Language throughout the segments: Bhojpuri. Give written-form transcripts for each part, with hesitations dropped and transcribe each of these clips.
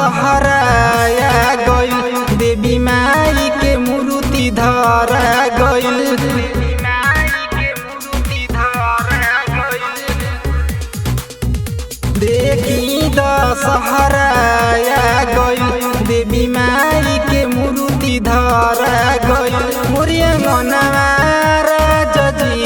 दशहराया गइल देवी माई के मूर्ति धरा गइल। देखी दशहराया गइल देवी माई के मूर्ति धरा गइल। मोरिया मनवा राजी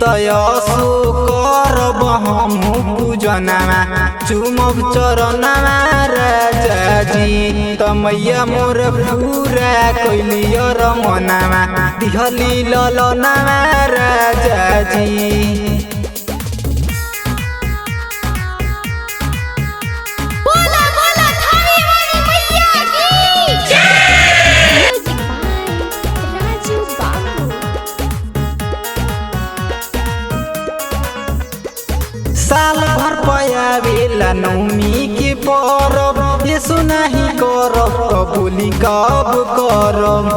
तयसो करब हम पूजनमा चुमब चरणमा राजाजी। तमैया मोर पूरा कैलियर मनमा दिहली ललनमा राजाजी। साल भर पयावेला नौमी के परब यसो नाही करब कबूली कब करब।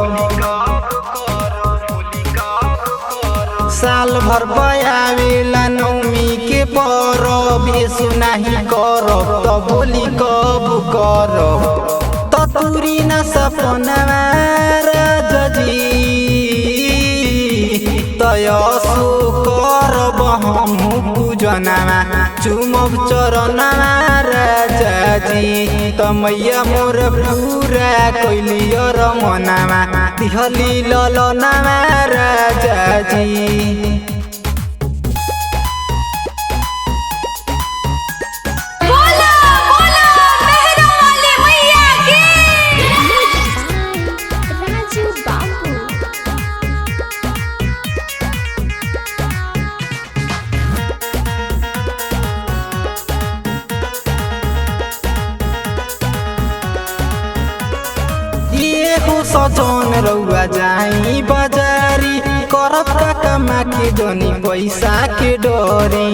साल भर पयावेला नौमी के परब यसो नाही करब कबूली कब करब। ततुरी न सपना राजाजी तयसो करब हम पूजनमा चुमब चरणमा राजाजी। तमैया मोर पूरा कैलियर मनमा दिहली ललनमा राजाजी। सजन रउआ जाई बजारी करब कमा के जनी पैसा के डरी।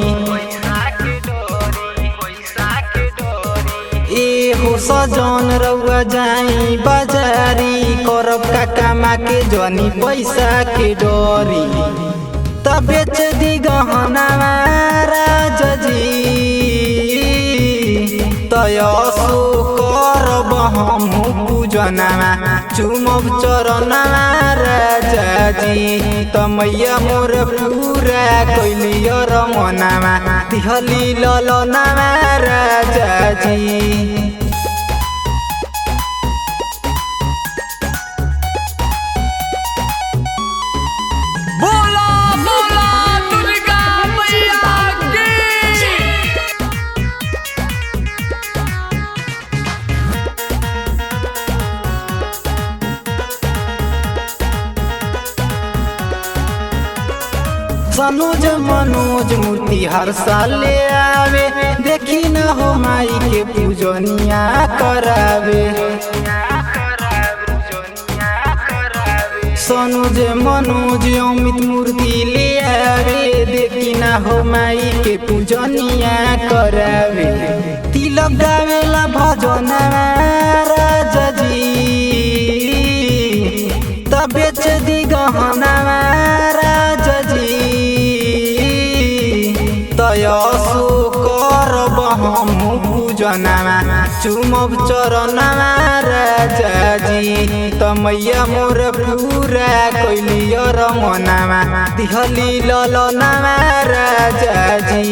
एहो सजन रउआ जाई बजारी करब कमा के जनी पैसा के डरी। त बेच दी गहना राजाजी तयसो करब हम पूजनमा चुमब चरणमा राजाजी। तमैया मोर पूरा कैलियर मनमा दिहली ललनमा राजाजी। सनोज मनोज मूर्ति हर साल ले आवे देखी न हो माई के पूजनिया करावे। सनोज मनोज अमित मूर्ति ले आवे देखी न हो माई के पूजनिया करावे। तिलक गावेला भजन राजाजी त बेच दी गहना राजाजी तयसो करब हम पूजनमा चुमब चरणमा राजाजी। तमैया मोर पूरा कैलियर मनमा दिहली ललनमा राजाजी।